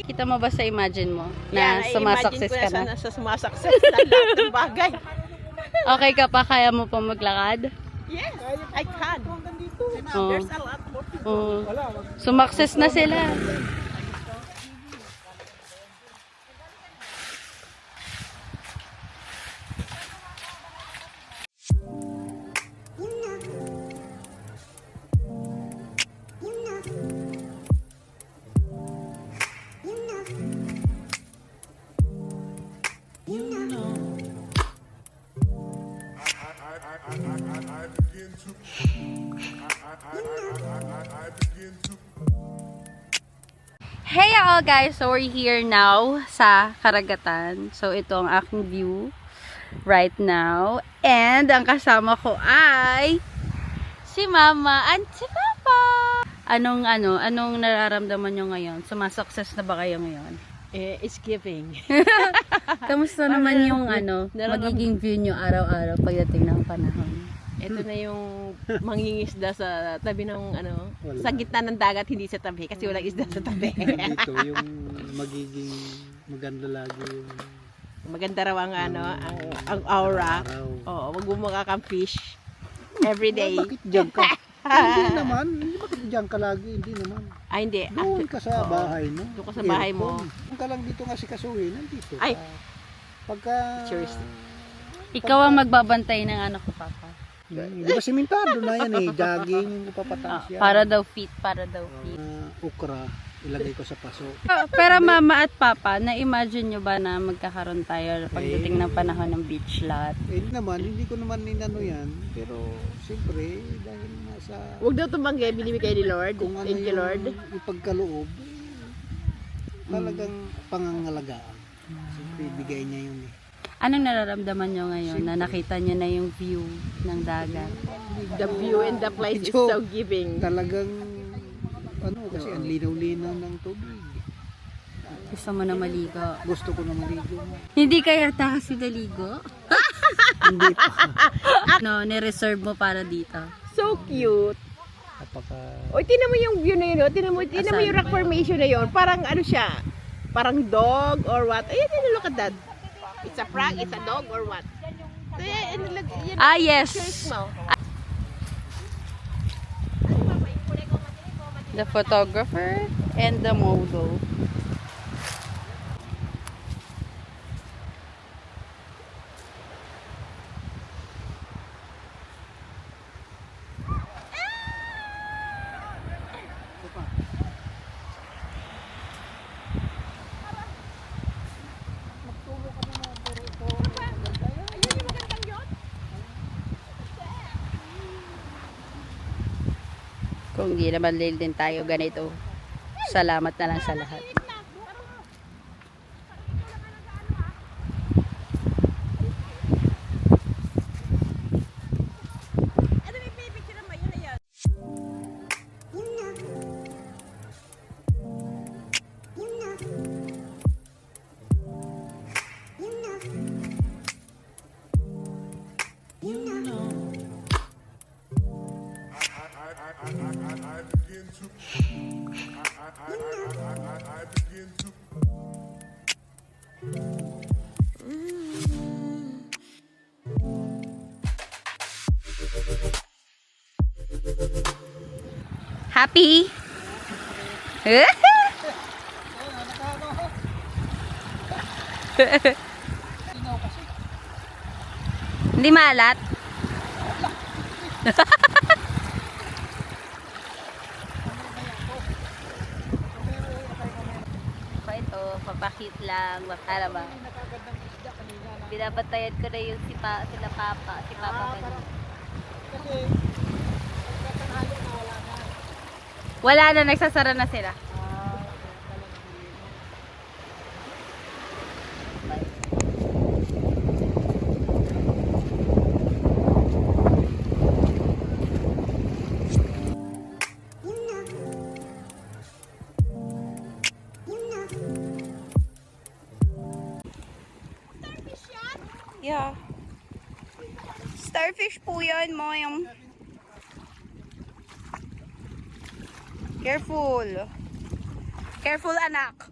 Kita mo ba sa imagine mo na Yan, sumasukses ka imagine ko na? na sumasukses na lahat ng bagay. Okay ka pa? Kaya mo pa maglakad? Yes, I can. Oo. There's a lot more people. Oo. Sumakses na sila. Hey all guys! So we're here now sa Karagatan. So ito ang aking view right now. And ang kasama ko ay si Mama and si Papa. Anong nararamdaman nyo ngayon? Sumasukses na ba kayo ngayon? It's giving. Kamusta naman yung magiging view nyo araw-araw pagdating ng panahon? Ito na yung mangingisda sa tabi ng sa gitna ng dagat, hindi sa tabi kasi walang isda sa tabi. Dito yung magiging maganda lagi yung Maganda raw ang ang aura. araw. Oo, wag mo makakang fish every day. Bakit diyan ka? Hindi naman. Bakit diyan ka lagi? Hindi naman. Ay hindi. Doon ka sa bahay mo. Doon ka sa bahay mo. Doon ka lang dito nga si Kasuhin. Nandito Ay. ka. Pagka... Cheers. Ikaw ang magbabantay ng anak ko, Papa. Di ba simentado na yan eh. Jogging yung papataas yan. Para daw fit. Ukra. Ilagay ko sa paso. Pero Mama at Papa, na-imagine nyo ba na magkakaroon tayo pagdating ng panahon ng beach lot? Naman, hindi ko naman ninano yan. Pero siyempre, dahil nasa... Huwag daw tumanggi, binibigay ni Lord. Kung ano Thank you, Lord. yung ipagkaloob, talagang pangangalagaan. Siyempre, ibigay niya yun eh. Anong nararamdaman nyo ngayon na nakita nyo na yung view ng dagat? The view and the place is Medyo so giving. Talagang, kasi ang linaw-linaw ng tubig. Gusto mo na maligo? Gusto ko na maligo. Hindi ka yata kasi naligo? Hindi pa. Ni-reserve mo para dito. So cute. Kapaka... O, tinan mo yung view na yun. Tinan mo Asan? yung rock formation na yun. Parang siya? Parang dog or what? Ayan, look at that. It's a frog, it's a dog or what? Yes! Cheers mo. The photographer and the model. Kung di naman din tayo ganito, salamat na lang sa lahat. Happy? Hindi maalat? Ito, papakit lang. Para ba? Binabatayan ko na yung sila Papa. Si Papa ba? Wala na, nagsasara na sila. Yeah. Starfish po yan, Mom. Careful. Careful, anak.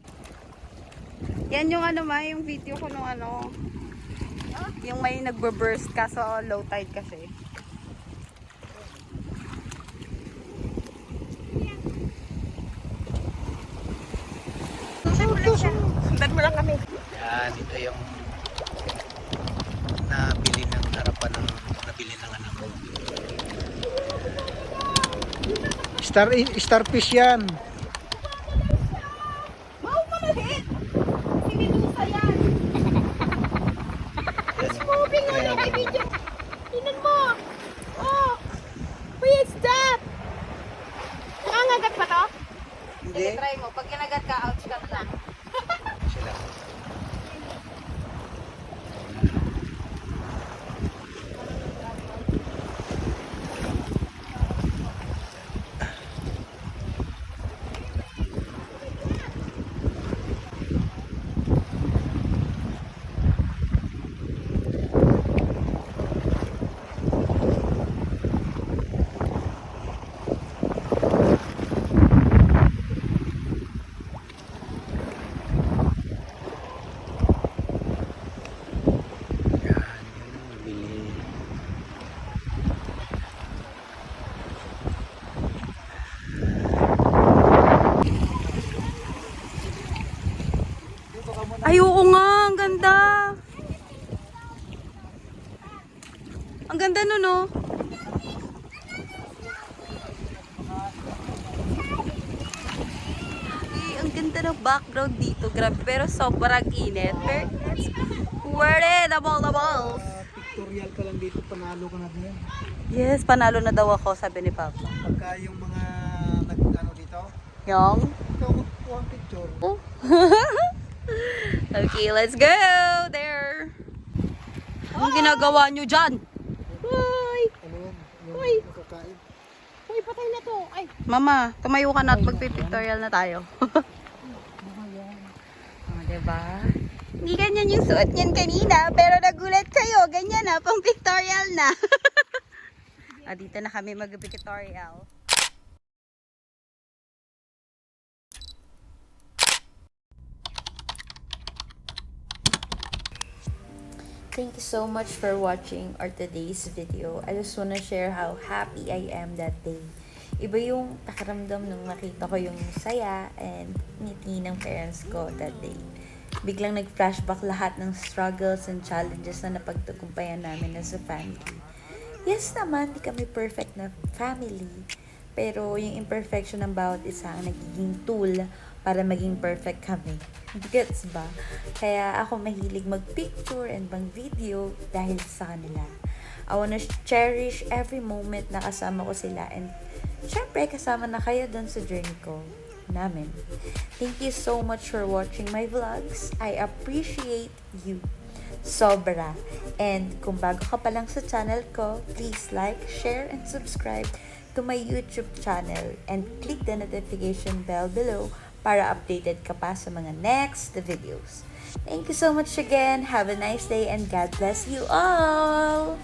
Yan yung ano ma, yung video ko nung ano. Yung may nagbe-burst kaso low tide kasi. Sundan mo lang kami. Yan, ito yung nabili ng harapan ng nabili ng anak ko. Starfish yan. Wow, malahit! Sinilusa yan! It's moving on my video! Tingnan mo! Oh! What is that? Nangangagat pa to? Sige, try mo. Pag kinagat ka, ouch ka na. Sila. Yan, yun ang nabili. Ay, oo nga. Ang ganda. Ang ganda nun, no? Ay, ang ganda ng background dito. Grabe. Pero sobrang init. Pero it's worth it. The balls. Pictorial ka lang dito, panalo ka na din. Yes, panalo na daw ako, sabi ni Papa. Pagka yung mga nag-ano dito, Yung? ito kuha ang picture. Okay, let's go! There! Anong ginagawa nyo dyan? Uy! Ano yan? Yung Uy! nakakain. Uy, patay na to! Ay! Mama, tumayo ka na at magpipictorial na tayo. Diba? Hindi ganyan yung suot niyan kanina, pero nagulat kayo. Ganyan na, pang pictorial na. Dito na kami mag-pictorial. Thank you so much for watching our today's video. I just wanna share how happy I am that day. Iba yung pakiramdam nung nakita ko yung saya and ngiti ng parents ko that day. Biglang nag-flashback lahat ng struggles and challenges na napagtagumpayan namin as a family. Yes naman, di kami perfect na family. Pero yung imperfection ng bawat isa ang nagiging tool para maging perfect kami. Gets ba? Kaya ako mahilig mag-picture and mag-video dahil sa kanila. I wanna cherish every moment na kasama ko sila and syempre kasama na kayo dun sa journey ko namin. Thank you so much for watching my vlogs. I appreciate you. Sobra. And kung bago ka pa lang sa channel ko, please like, share, and subscribe to my YouTube channel and click the notification bell below para updated ka pa sa mga next videos. Thank you so much again. Have a nice day and God bless you all!